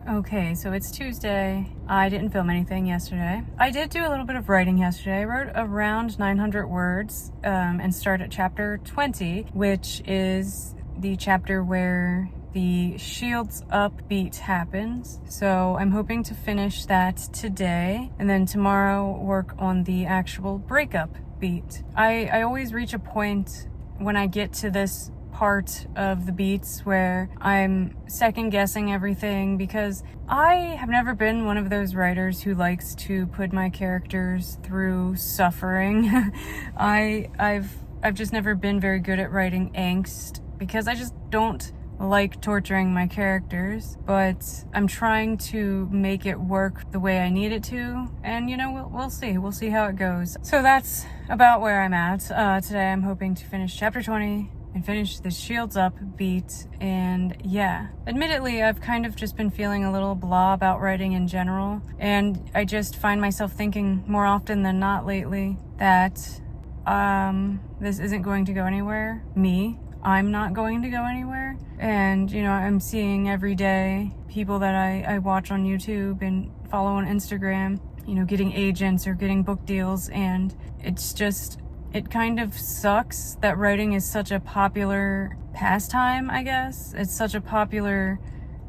Okay, so it's Tuesday. I didn't film anything yesterday. I did do a little bit of writing yesterday. I wrote around 900 words and started at chapter 20, which is the chapter where the shields up beat happens. So I'm hoping to finish that today and then tomorrow work on the actual breakup beat. I always reach a point when I get to this part of the beats where I'm second guessing everything, because I have never been one of those writers who likes to put my characters through suffering. I've just never been very good at writing angst because I just don't like torturing my characters, but I'm trying to make it work the way I need it to, and we'll see how it goes. So that's about where I'm at. Today I'm hoping to finish chapter 20 and finish the shields up beat. And yeah, admittedly, I've kind of just been feeling a little blah about writing in general, and I just find myself thinking more often than not lately that this isn't going to go anywhere. I'm not going to go anywhere. And I'm seeing every day people that I watch on YouTube and follow on Instagram, getting agents or getting book deals, and it kind of sucks that writing is such a popular pastime, I guess. It's such a popular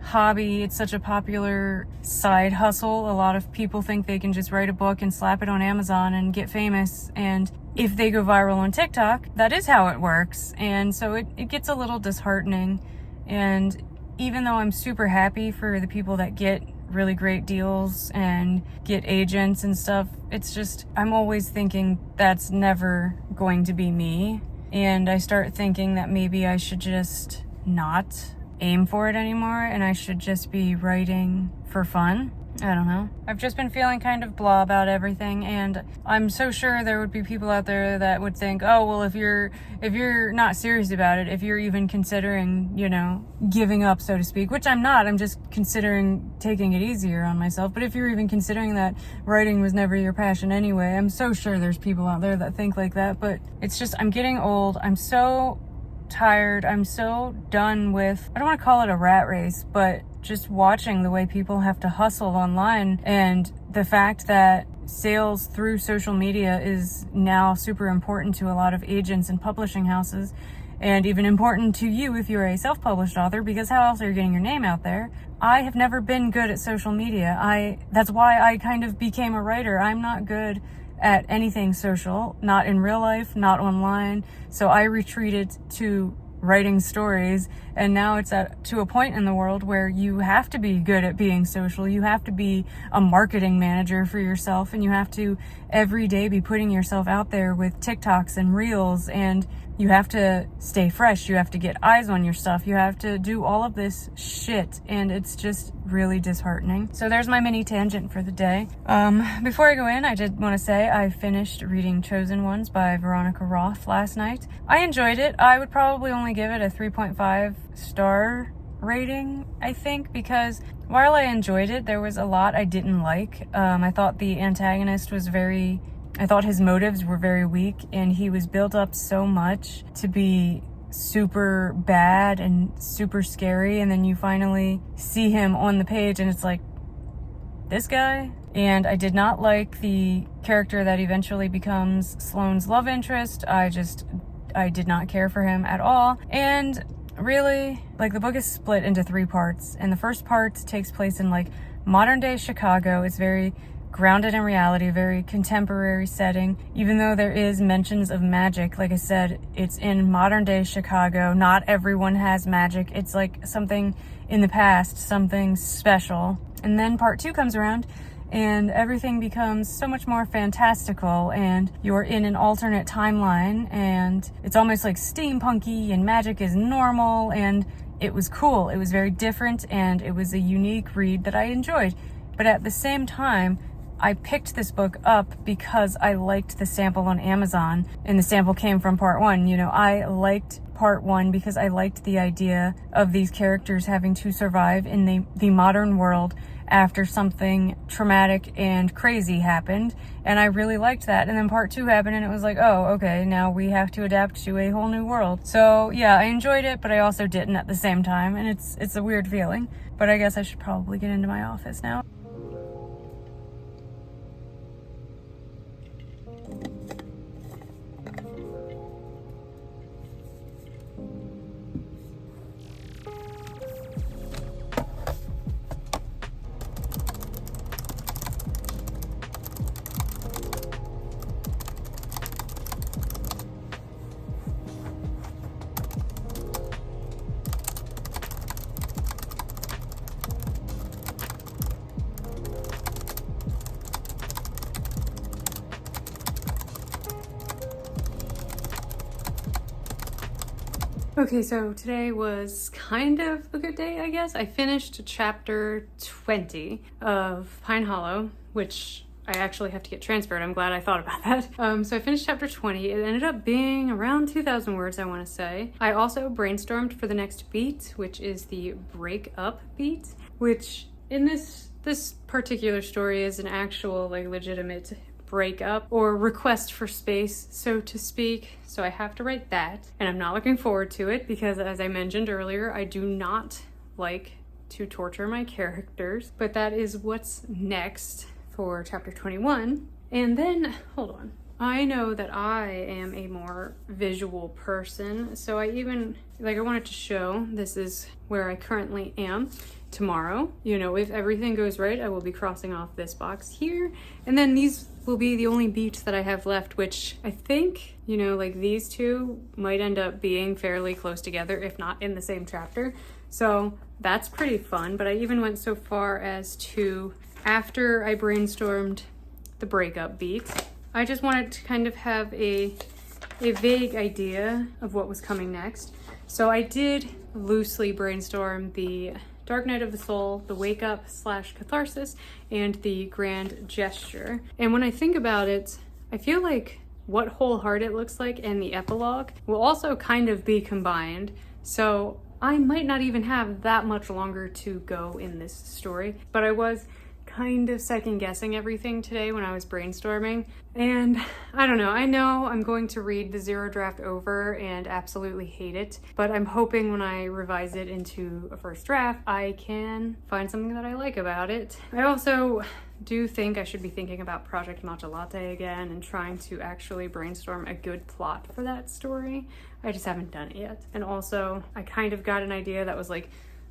hobby. It's such a popular side hustle. A lot of people think they can just write a book and slap it on Amazon and get famous. And if they go viral on TikTok, that is how it works. And so it gets a little disheartening. And even though I'm super happy for the people that get really great deals and get agents and stuff, it's just, I'm always thinking that's never going to be me. And I start thinking that maybe I should just not aim for it anymore and I should just be writing for fun. I don't know. I've just been feeling kind of blah about everything, and I'm so sure there would be people out there that would think, oh, well, if you're not serious about it, if you're even considering, giving up, so to speak, which I'm not, I'm just considering taking it easier on myself. But if you're even considering that writing was never your passion anyway, I'm so sure there's people out there that think like that. But it's just, I'm getting old. I'm so tired. I'm so done with, I don't want to call it a rat race, but just watching the way people have to hustle online, and the fact that sales through social media is now super important to a lot of agents and publishing houses, and even important to you if you're a self-published author, because how else are you getting your name out there? I have never been good at social media. That's why I kind of became a writer. I'm not good at anything social, not in real life, not online. So I retreated to writing stories, and now it's to a point in the world where you have to be good at being social. You have to be a marketing manager for yourself, and you have to every day be putting yourself out there with TikToks and Reels, and you have to stay fresh. You have to get eyes on your stuff. You have to do all of this shit, and it's just really disheartening. So there's my mini tangent for the day. Before I go in, I did want to say I finished reading Chosen Ones by Veronica Roth last night. I enjoyed it. I would probably only give it a 3.5 star rating, I think, because while I enjoyed it, there was a lot I didn't like. I thought the antagonist was I thought his motives were very weak, and he was built up so much to be super bad and super scary, and then you finally see him on the page and it's like, this guy? And I did not like the character that eventually becomes Sloane's love interest. I did not care for him at all. And really, the book is split into 3 parts, and the first part takes place in modern day Chicago. It's very grounded in reality, very contemporary setting, even though there is mentions of magic. Like I said, it's in modern day Chicago. Not everyone has magic. It's something in the past, something special. And then part 2 comes around, and everything becomes so much more fantastical, and you're in an alternate timeline, and it's almost like steampunky, and magic is normal, and it was cool. It was very different, and it was a unique read that I enjoyed. But at the same time, I picked this book up because I liked the sample on Amazon, and the sample came from part 1. I liked part 1 because I liked the idea of these characters having to survive in the modern world after something traumatic and crazy happened, and I really liked that. And then part 2 happened, and it was like, oh, okay, now we have to adapt to a whole new world. So yeah, I enjoyed it, but I also didn't at the same time, and it's a weird feeling. But I guess I should probably get into my office now. Okay, so today was kind of a good day, I guess. I finished chapter 20 of Pine Hollow, which I actually have to get transferred. I'm glad I thought about that. So I finished chapter 20. It ended up being around 2,000 words, I want to say. I also brainstormed for the next beat, which is the break up beat, which in this particular story is an actual, like, legitimate breakup or request for space, so to speak. So I have to write that, and I'm not looking forward to it because, as I mentioned earlier, I do not like to torture my characters. But that is what's next for chapter 21. And then, hold on. I know that I am a more visual person, so I wanted to show this is where I currently am tomorrow. You know, if everything goes right, I will be crossing off this box here, and then these will be the only beats that I have left, which I think, you know, like these two might end up being fairly close together, if not in the same chapter. So that's pretty fun. But I even went so far as to, after I brainstormed the breakup beat, I just wanted to kind of have a vague idea of what was coming next. So I did loosely brainstorm the Dark Night of the Soul, the Wake Up / Catharsis, and the Grand Gesture. And when I think about it, I feel like what Whole Heart It looks like and the epilogue will also kind of be combined. So I might not even have that much longer to go in this story, but I was kind of second guessing everything today when I was brainstorming. And I don't know, I know I'm going to read the zero draft over and absolutely hate it, but I'm hoping when I revise it into a first draft, I can find something that I like about it. I also do think I should be thinking about Project Matcha Latte again and trying to actually brainstorm a good plot for that story. I just haven't done it yet. And also, I kind of got an idea that was like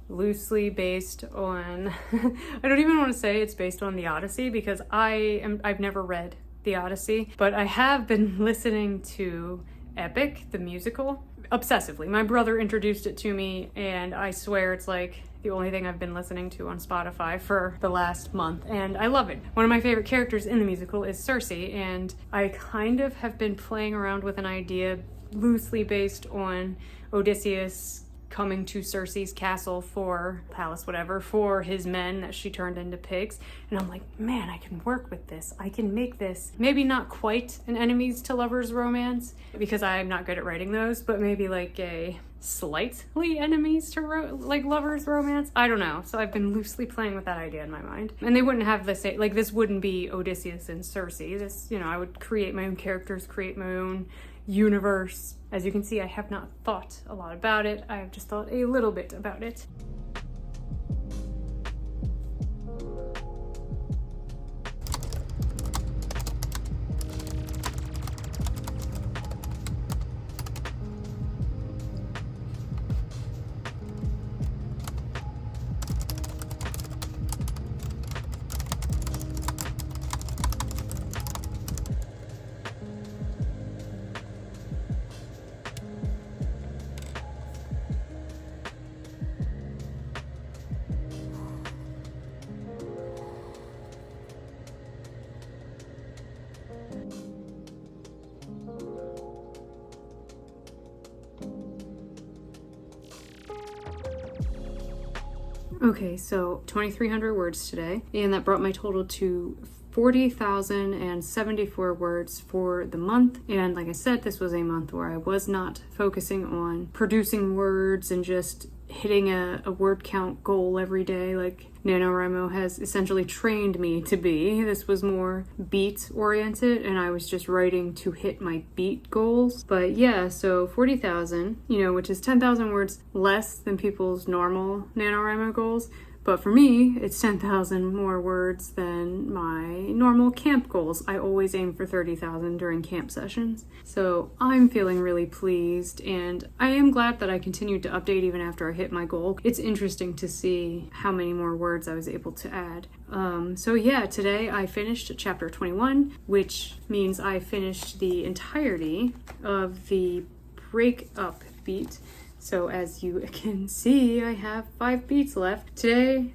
loosely based on I don't even want to say it's based on the Odyssey because I've never read the Odyssey, but I have been listening to Epic, the musical, obsessively. My brother introduced it to me, and I swear it's like the only thing I've been listening to on Spotify for the last month, and I love it. One of my favorite characters in the musical is Circe, and I kind of have been playing around with an idea loosely based on Odysseus coming to Circe's castle for palace, whatever, for his men that she turned into pigs. And I'm like, man, I can work with this. I can make this maybe not quite an enemies to lovers romance because I'm not good at writing those, but maybe like a slightly enemies to lovers romance. I don't know. So I've been loosely playing with that idea in my mind. And they wouldn't have the same, like this wouldn't be Odysseus and Circe. This, you know, I would create my own characters, create my own universe. As you can see, I have not thought a lot about it. I have just thought a little bit about it. Okay, so 2,300 words today, and that brought my total to 40,074 words for the month. And like I said, this was a month where I was not focusing on producing words and just hitting a word count goal every day like NaNoWriMo has essentially trained me to be. This was more beat oriented and I was just writing to hit my beat goals. But yeah, so 40,000, which is 10,000 words less than people's normal NaNoWriMo goals. But for me, it's 10,000 more words than my normal camp goals. I always aim for 30,000 during camp sessions. So I'm feeling really pleased, and I am glad that I continued to update even after I hit my goal. It's interesting to see how many more words I was able to add. So yeah, today I finished chapter 21, which means I finished the entirety of the break-up beat. So as you can see, I have 5 beats left. Today,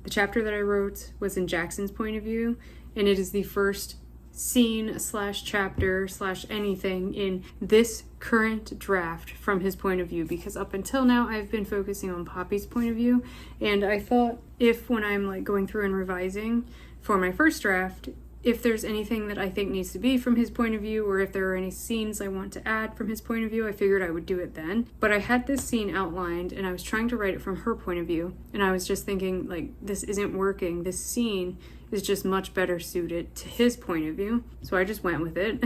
the chapter that I wrote was in Jackson's point of view, and it is the first scene / chapter / anything in this current draft from his point of view, because up until now I've been focusing on Poppy's point of view, and I thought if when I'm like going through and revising for my first draft, if there's anything that I think needs to be from his point of view, or if there are any scenes I want to add from his point of view, I figured I would do it then. But I had this scene outlined and I was trying to write it from her point of view, and I was just thinking, like, this isn't working. This scene is just much better suited to his point of view. So I just went with it.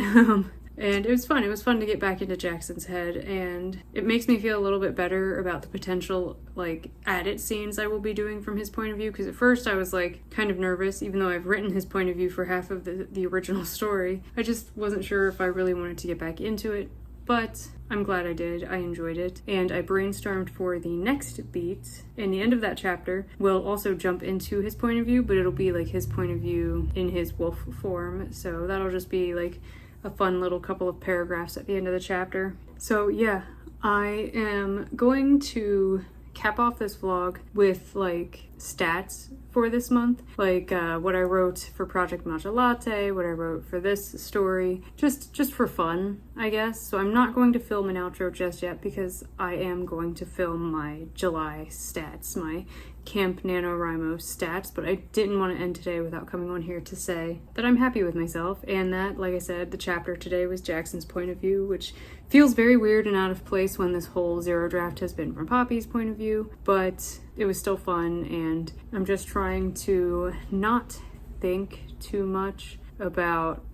And it was fun. It was fun to get back into Jackson's head, and it makes me feel a little bit better about the potential, like, added scenes I will be doing from his point of view, because at first I was, like, kind of nervous, even though I've written his point of view for half of the original story. I just wasn't sure if I really wanted to get back into it, but I'm glad I did. I enjoyed it, and I brainstormed for the next beat. In the end of that chapter, we'll also jump into his point of view, but it'll be, like, his point of view in his wolf form, so that'll just be, like, a fun little couple of paragraphs at the end of the chapter. So yeah, I am going to cap off this vlog with like stats for this month, like what I wrote for Project Matcha Latte, what I wrote for this story, just for fun, I guess. So I'm not going to film an outro just yet because I am going to film my July stats, my Camp NaNoWriMo stats, but I didn't want to end today without coming on here to say that I'm happy with myself, and that, like I said, the chapter today was Jackson's point of view, which feels very weird and out of place when this whole zero draft has been from Poppy's point of view, but it was still fun, and I'm just trying to not think too much about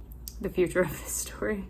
the future of this story.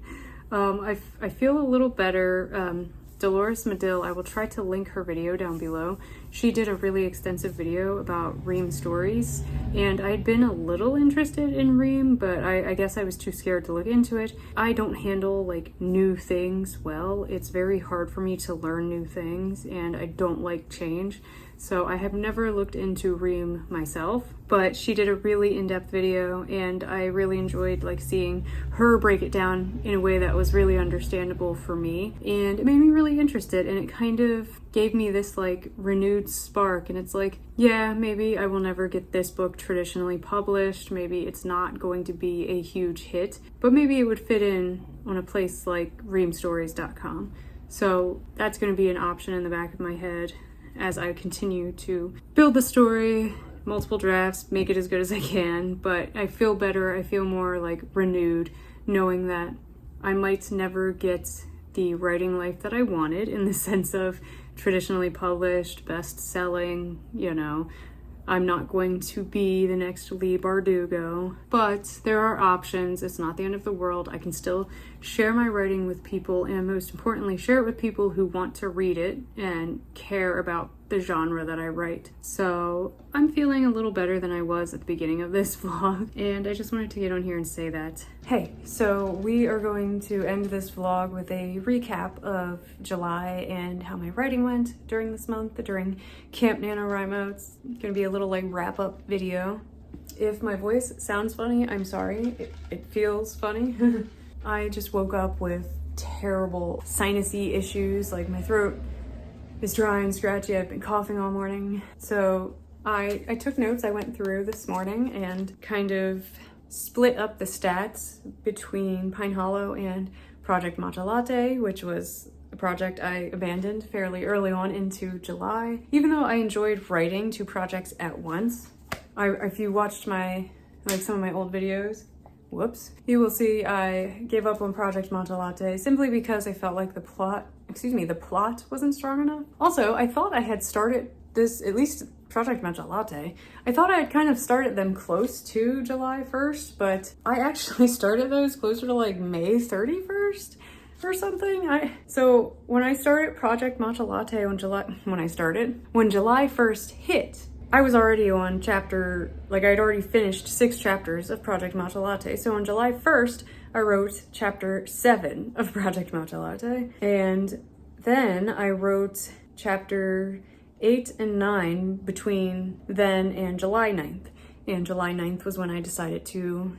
I feel a little better. Dolores Madil, I will try to link her video down below. She did a really extensive video about Ream stories, and I'd been a little interested in Ream, but I guess I was too scared to look into it. I don't handle like new things well. It's very hard for me to learn new things, and I don't like change. So I have never looked into Ream myself, but she did a really in-depth video, and I really enjoyed like seeing her break it down in a way that was really understandable for me, and it made me really interested, and it kind of gave me this like renewed spark, and it's like, yeah, maybe I will never get this book traditionally published, maybe it's not going to be a huge hit, but maybe it would fit in on a place like reamstories.com. So that's going to be an option in the back of my head as I continue to build the story, multiple drafts, make it as good as I can, but I feel better, I feel more like renewed, knowing that I might never get the writing life that I wanted in the sense of traditionally published, best-selling, I'm not going to be the next Lee Bardugo, but there are options. It's not the end of the world. I can still share my writing with people, and most importantly, share it with people who want to read it and care about the genre that I write. So I'm feeling a little better than I was at the beginning of this vlog, and I just wanted to get on here and say that. Hey, so we are going to end this vlog with a recap of July and how my writing went during this month, during Camp NaNoWriMo. It's gonna be a little like wrap-up video. If my voice sounds funny, I'm sorry. It feels funny. I just woke up with terrible sinusy issues, like my throat is dry and scratchy. I've been coughing all morning. So I took notes. I went through this morning and kind of split up the stats between Pine Hollow and Project Matcha Latte, which was a project I abandoned fairly early on into July. Even though I enjoyed writing 2 projects at once, if you watched some of my old videos, whoops, you will see I gave up on Project Matcha Latte simply because I felt like the plot the plot wasn't strong enough. Also, I thought I had started this, at least Project Matcha Latte, I thought I had kind of started them close to July 1st, but I actually started those closer to like May 31st or something. So when I started Project Matcha Latte when July 1st hit, I was already on chapter, like I'd already finished 6 chapters of Project Matcha Latte. So on July 1st, I wrote chapter 7 of Project Matcha Latte. And then I wrote chapter 8 and 9 between then and July 9th. And July 9th was when I decided to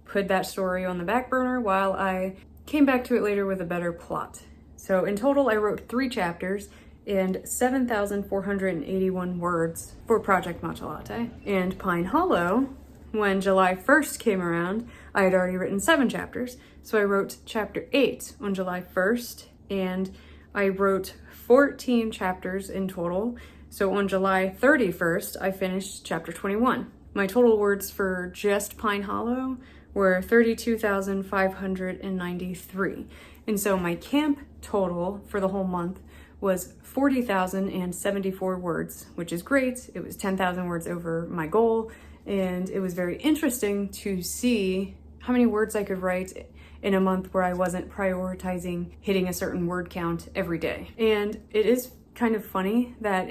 put that story on the back burner while I came back to it later with a better plot. So in total, I wrote 3 chapters and 7,481 words for Project Matcha Latte. And Pine Hollow, when July 1st came around, I had already written 7 chapters. So I wrote chapter 8 on July 1st, and I wrote 14 chapters in total. So on July 31st, I finished chapter 21. My total words for just Pine Hollow were 32,593. And so my camp total for the whole month was 40,074 words, which is great. It was 10,000 words over my goal, and it was very interesting to see how many words I could write in a month where I wasn't prioritizing hitting a certain word count every day. And it is kind of funny that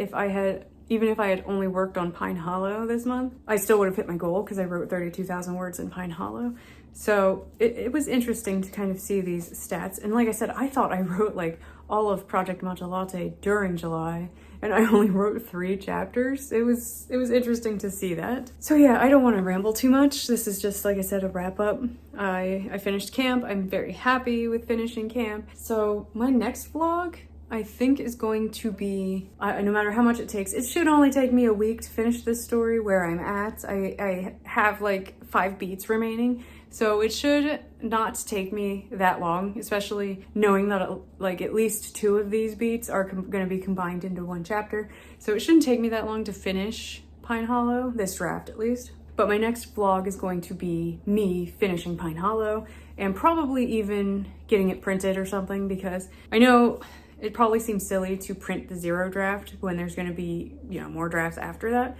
even if I had only worked on Pine Hollow this month, I still would have hit my goal because I wrote 32,000 words in Pine Hollow. So it was interesting to kind of see these stats. And like I said, I thought I wrote like all of Project Matcha Latte during July, and I only wrote 3 chapters. It was interesting to see that. So yeah, I don't want to ramble too much. This is just, like I said, a wrap up. I finished camp. I'm very happy with finishing camp. So my next vlog, I think, is going to be, no matter how much it takes, it should only take me a week to finish this story where I'm at. I have like 5 beats remaining, so it should not take me that long, especially knowing that like at least 2 of these beats are going to be combined into 1 chapter. So it shouldn't take me that long to finish Pine Hollow, this draft at least. But my next vlog is going to be me finishing Pine Hollow and probably even getting it printed or something, because I know it probably seems silly to print the 0 draft when there's going to be, more drafts after that.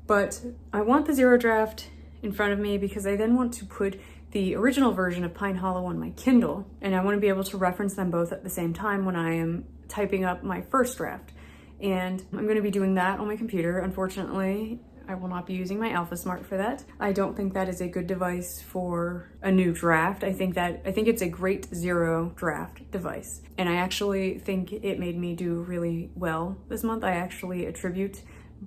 But I want the 0 draft in front of me because I then want to put the original version of Pine Hollow on my Kindle, and I want to be able to reference them both at the same time when I am typing up my first draft. And I'm going to be doing that on my computer. Unfortunately, I will not be using my Alpha Smart for that. I don't think that is a good device for a new draft. I think it's a great 0 draft device. And I actually think it made me do really well this month. I actually attribute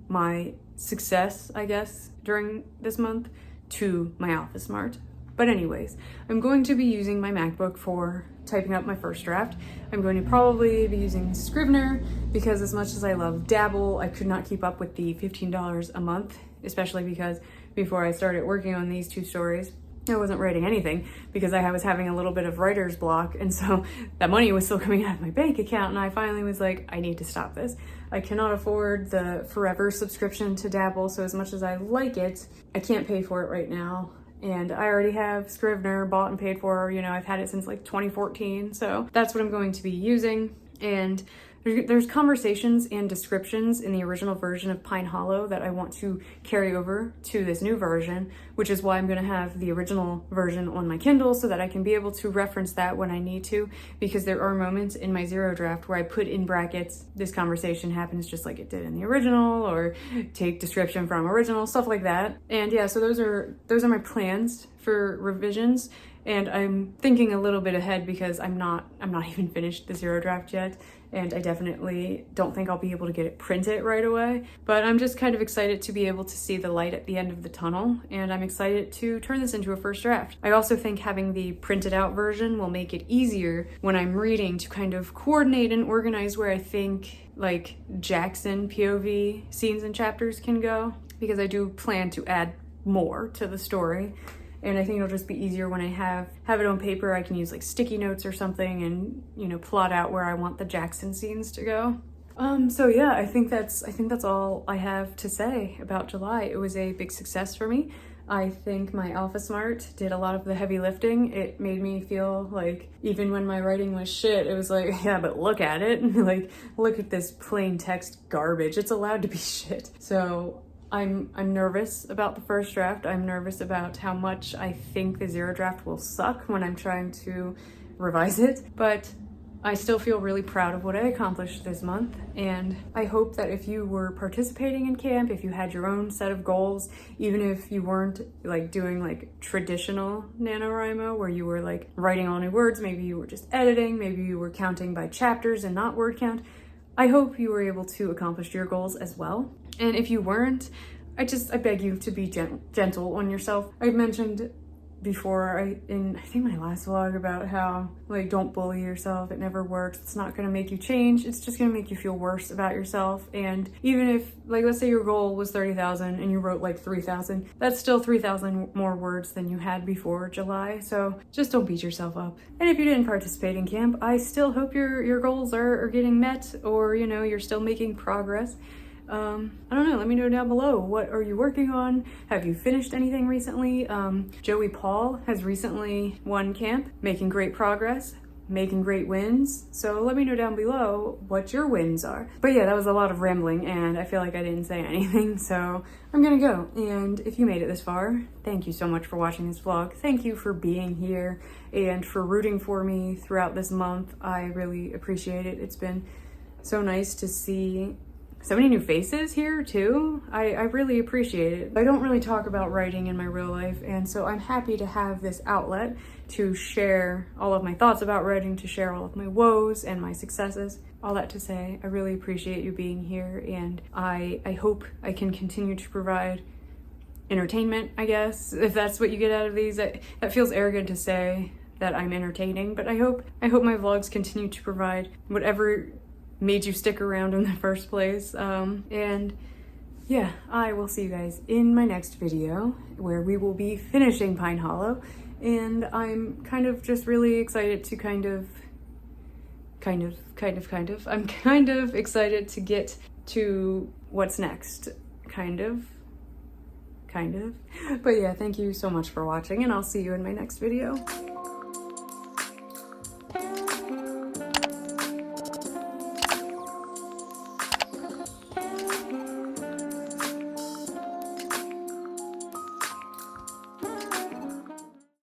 my success, I guess, during this month to my Alpha Smart. But anyways, I'm going to be using my MacBook for typing up my first draft. I'm going to probably be using Scrivener because as much as I love Dabble, I could not keep up with the $15 a month, especially because before I started working on these 2 stories, I wasn't writing anything because I was having a little bit of writer's block, and so that money was still coming out of my bank account, and I finally was like, I need to stop this. I cannot afford the forever subscription to Dabble, so as much as I like it, I can't pay for it right now. And I already have Scrivener bought and paid for, I've had it since like 2014. So that's what I'm going to be using. And there's conversations and descriptions in the original version of Pine Hollow that I want to carry over to this new version, which is why I'm going to have the original version on my Kindle so that I can be able to reference that when I need to, because there are moments in my 0 draft where I put in brackets, this conversation happens just like it did in the original, or take description from original, stuff like that. And yeah, so those are my plans for revisions. And I'm thinking a little bit ahead because I'm not even finished the 0 draft yet, and I definitely don't think I'll be able to get it printed right away. But I'm just kind of excited to be able to see the light at the end of the tunnel, and I'm excited to turn this into a first draft. I also think having the printed out version will make it easier when I'm reading to kind of coordinate and organize where I think like Jackson POV scenes and chapters can go, because I do plan to add more to the story. And I think it'll just be easier when I have it on paper. I can use like sticky notes or something and, plot out where I want the Jackson scenes to go. So yeah, I think that's all I have to say about July. It was a big success for me. I think my Alpha Smart did a lot of the heavy lifting. It made me feel like even when my writing was shit, it was like, yeah, but look at it. Like, look at this plain text garbage. It's allowed to be shit. So I'm nervous about the first draft. I'm nervous about how much I think the zero draft will suck when I'm trying to revise it, but I still feel really proud of what I accomplished this month, and I hope that if you were participating in camp, if you had your own set of goals, even if you weren't like doing like traditional NaNoWriMo where you were like writing all new words, maybe you were just editing, maybe you were counting by chapters and not word count, I hope you were able to accomplish your goals as well. And if you weren't, I beg you to be gentle on yourself. I mentioned before in I think my last vlog about how like don't bully yourself. It never works. It's not going to make you change. It's just going to make you feel worse about yourself. And even if like let's say your goal was 30,000 and you wrote like 3,000, that's still 3,000 more words than you had before July. So just don't beat yourself up. And if you didn't participate in camp, I still hope your goals are getting met, or you know, you're still making progress. I don't know, let me know down below. What are you working on? Have you finished anything recently? Joey Paul has recently won camp, making great progress, making great wins. So let me know down below what your wins are. But yeah, that was a lot of rambling and I feel like I didn't say anything, so I'm gonna go. And if you made it this far, thank you so much for watching this vlog. Thank you for being here and for rooting for me throughout this month. I really appreciate it. It's been so nice to see so many new faces here too. I really appreciate it. I don't really talk about writing in my real life, and so I'm happy to have this outlet to share all of my thoughts about writing, to share all of my woes and my successes. All that to say, I really appreciate you being here, and I hope I can continue to provide entertainment, I guess, if that's what you get out of these. That feels arrogant to say that I'm entertaining, but I hope my vlogs continue to provide whatever made you stick around in the first place. And yeah, I will see you guys in my next video where we will be finishing Pine Hollow, and I'm kind of just really excited to I'm kind of excited to get to what's next, kind of. But yeah, thank you so much for watching, and I'll see you in my next video.